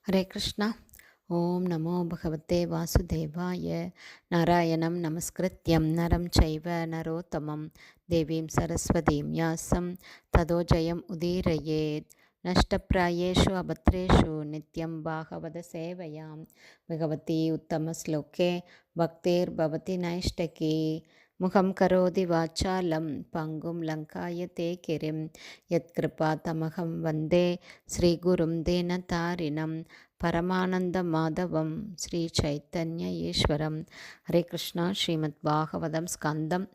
ஹரே கிருஷ்ணா. ஓம் நமோ பகவதே வாசுதேவாய. நாராயணம் நமஸ்கிருத்யம் நரம் சைவ நரோத்தமம் தேவீம் சரஸ்வதீம் யாசம் ததோ ஜெயம் உதீரயேத். நஷ்டப்பிராயேஷு அபத்ரேஷு நித்யம் பாகவத சேவையாம் பகவதி உத்தமஸ்லோகே பக்தேர் பவதி நைஷ்டகி. முகம் கரோதி வாச்சாலம் பங்கும் லங்காயதே கிரிம் யத்கிருபா தமகம் வந்தே ஸ்ரீகுரும் தீனதாரிணம் பரமானந்த மாதவம் ஸ்ரீ சைத்தன்ய ஈஸ்வரம். ஹரே கிருஷ்ணா. ஸ்ரீமத் பாகவதம் ஸ்கந்தம்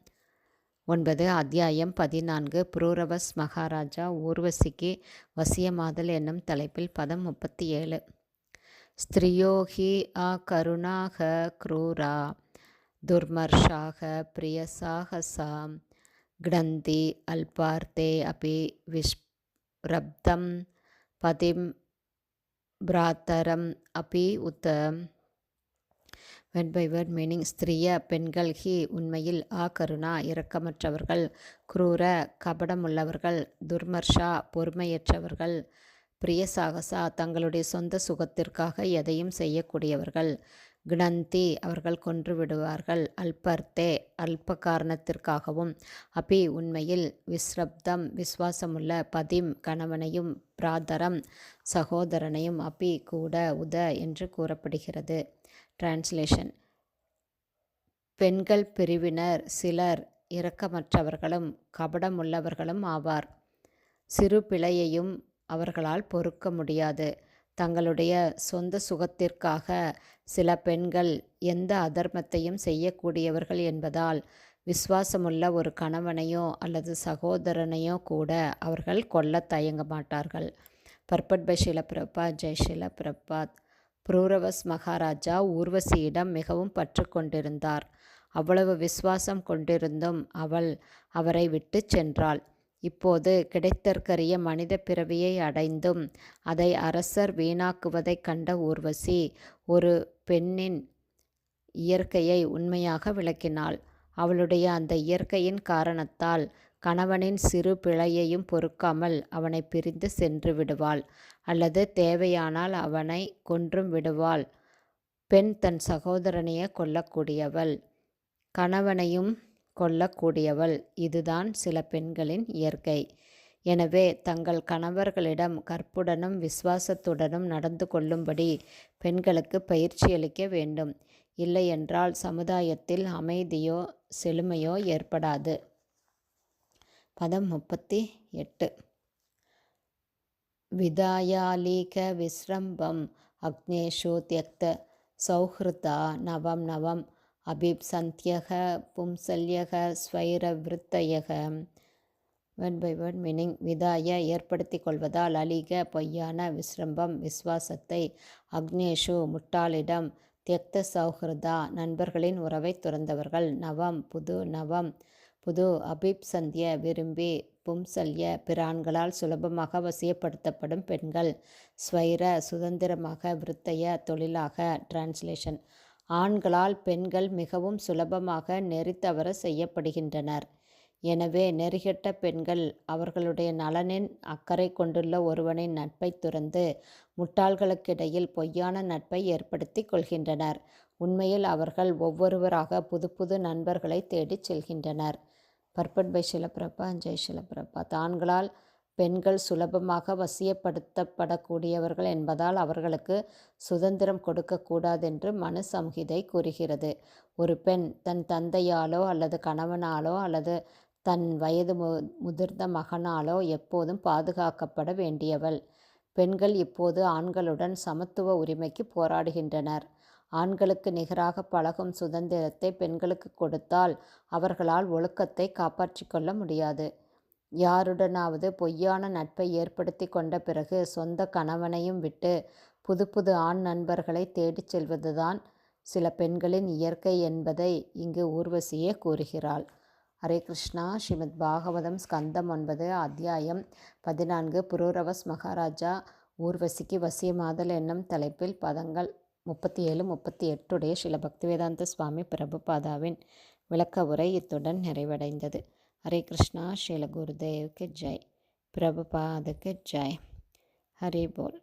9 அத்தியாயம் 14 புரூரவஸ் மகாராஜா ஊர்வசிக்கு வசியமாதல் என்னும் தலைப்பில் பதம் 37. ஸ்திரியோஹி அகருணாக க்ரூரா துர்மர்ஷாக பிரியசாகசா க்ணந்தி அல்பார்த்தே அபி விஸ்ரப்தம் பதிம் பிராத்தரம் அபி உத்த. Word by word meaning. ஸ்திரிய பெண்கள், ஹி உண்மையில், கருணா இரக்கமற்றவர்கள், குரூர கபடமுள்ளவர்கள், துர்மர்ஷா பொறுமையற்றவர்கள், பிரியசாகசா தங்களுடைய சொந்த சுகத்திற்காக எதையும் செய்யக்கூடியவர்கள், க்ணந்தி அவர்கள் கொன்று விடுவார்கள், அல்பர்த்தே அல்ப காரணத்திற்காகவும், அபி உண்மையில், விஸ்ரப்தம் விசுவாசமுள்ள, பதிம் கணவனையும், பிராதரம் சகோதரனையும், அபி கூட, உத என்று கூறப்படுகிறது. டிரான்ஸ்லேஷன். பெண்கள் பிரிவினர் சிலர் இரக்கமற்றவர்களும் கபடமுள்ளவர்களும் ஆவார். சிறு பிழையையும் அவர்களால் பொறுக்க முடியாது. தங்களுடைய சொந்த சுகத்திற்காக சில பெண்கள் எந்த அதர்மத்தையும் செய்யக்கூடியவர்கள் என்பதால் விசுவாசமுள்ள ஒரு கணவனையோ அல்லது சகோதரனையோ கூட அவர்கள் கொல்ல தயங்க மாட்டார்கள். Purport by Srila Prabhupad. ஜெய் ஷீல பிரபாத். புரூரவஸ் மகாராஜா ஊர்வசியிடம் மிகவும் பற்று கொண்டிருந்தார். அவ்வளவு விசுவாசம் கொண்டிருந்தும் அவள் அவரை விட்டு சென்றாள். இப்போது கிடைத்தற்கரிய மனித பிறவியை அடைந்தும் அதை அரசர் வீணாக்குவதைக் கண்ட ஊர்வசி ஒரு பெண்ணின் இயற்கையை உண்மையாக விளக்கினாள். அவளுடைய அந்த இயற்கையின் காரணத்தால் கணவனின் சிறு பிழையையும் பொறுக்காமல் அவனை பிரிந்து சென்று விடுவாள், அல்லது தேவையானால் அவனை கொன்றும் விடுவாள். பெண் தன் சகோதரனையே கொல்லக்கூடியவள், கணவனையும் கொல்லக்கூடியவள். இதுதான் சில பெண்களின் இயற்கை. எனவே தங்கள் கணவர்களிடம் கற்புடனும் விசுவாசத்துடனும் நடந்து கொள்ளும்படி பெண்களுக்கு பயிற்சியளிக்க வேண்டும். இல்லையென்றால் சமுதாயத்தில் அமைதியோ செழுமையோ ஏற்படாது. பதம் 38. விதாயாலீக விஸ்ரம்பம் அக்னேஷு தியக்த சௌஹ்ருதா நவம் நவம் அபிப்சந்த்யக பும்சல்யக ஸ்வைரவிருத்தயக. Word by word meaning. விதாய ஏற்படுத்தி கொள்வதால், அலிக பொய்யான, விஸ்ரம்பம் விசுவாசத்தை, அக்னேஷு முட்டாளிடம், தியக்த சௌஹ்ருதா நண்பர்களின் உறவை துறந்தவர்கள், நவம் புது, அபிப்சந்திய விரும்பி, பும்சல்ய பிற ஆண்களால் சுலபமாக வசியப்படுத்தப்படும் பெண்கள், ஸ்வைர சுதந்திரமாக, விருத்தைய தொழிலாக. டிரான்ஸ்லேஷன். ஆண்களால் பெண்கள் மிகவும் சுலபமாக நெறி தவற செய்யப்படுகின்றனர். எனவே நெறிகெட்ட பெண்கள் அவர்களுடைய நலனின் அக்கறை கொண்டுள்ள ஒருவனின் நட்பை துறந்து முட்டாள்களுக்கிடையில் பொய்யான நட்பை ஏற்படுத்தி கொள்கின்றனர். உண்மையில் அவர்கள் ஒவ்வொருவராக புது புது நண்பர்களை தேடிச் செல்கின்றனர். Purport by Srila Prabhupad. ஜெய் ஷீல பிரபாத். ஆண்களால் பெண்கள் சுலபமாக வசியப்படுத்தப்படக்கூடியவர்கள் என்பதால் அவர்களுக்கு சுதந்திரம் கொடுக்கக்கூடாதென்று மனு சம்ஹிதை கூறுகிறது. ஒரு பெண் தன் தந்தையாலோ அல்லது கணவனாலோ அல்லது தன் வயது முதிர்ந்த மகனாலோ எப்போதும் பாதுகாக்கப்பட வேண்டியவள். பெண்கள் இப்போது ஆண்களுடன் சமத்துவ உரிமைக்கு போராடுகின்றனர். ஆண்களுக்கு நிகராக பழகும் சுதந்திரத்தை பெண்களுக்கு கொடுத்தால் அவர்களால் ஒழுக்கத்தை காப்பாற்றிக் கொள்ள முடியாது. யாருடனாவது பொய்யான நட்பை ஏற்படுத்தி கொண்ட பிறகு சொந்த கணவனையும் விட்டு புது புது ஆண் நண்பர்களை தேடிச் செல்வதுதான் சில பெண்களின் இயற்கை என்பதை இங்கு ஊர்வசியே கூறுகிறாள். ஹரே கிருஷ்ணா. ஸ்ரீமத் பாகவதம் ஸ்கந்தம் 9 அத்தியாயம் 14 புரூரவஸ் மகாராஜா ஊர்வசிக்கு வசியமாதல் என்னும் தலைப்பில் பதங்கள் 37-38 உடைய ஸ்ரீல பக்திவேதாந்த சுவாமி பிரபுபாதாவின் விளக்க உரை இத்துடன் நிறைவடைந்தது. ஹரே கிருஷ்ணா. ஸ்ரீல குருதேவ்க்கு ஜெய். பிரபுபாதுக்கு ஜெய். ஹரி போல்.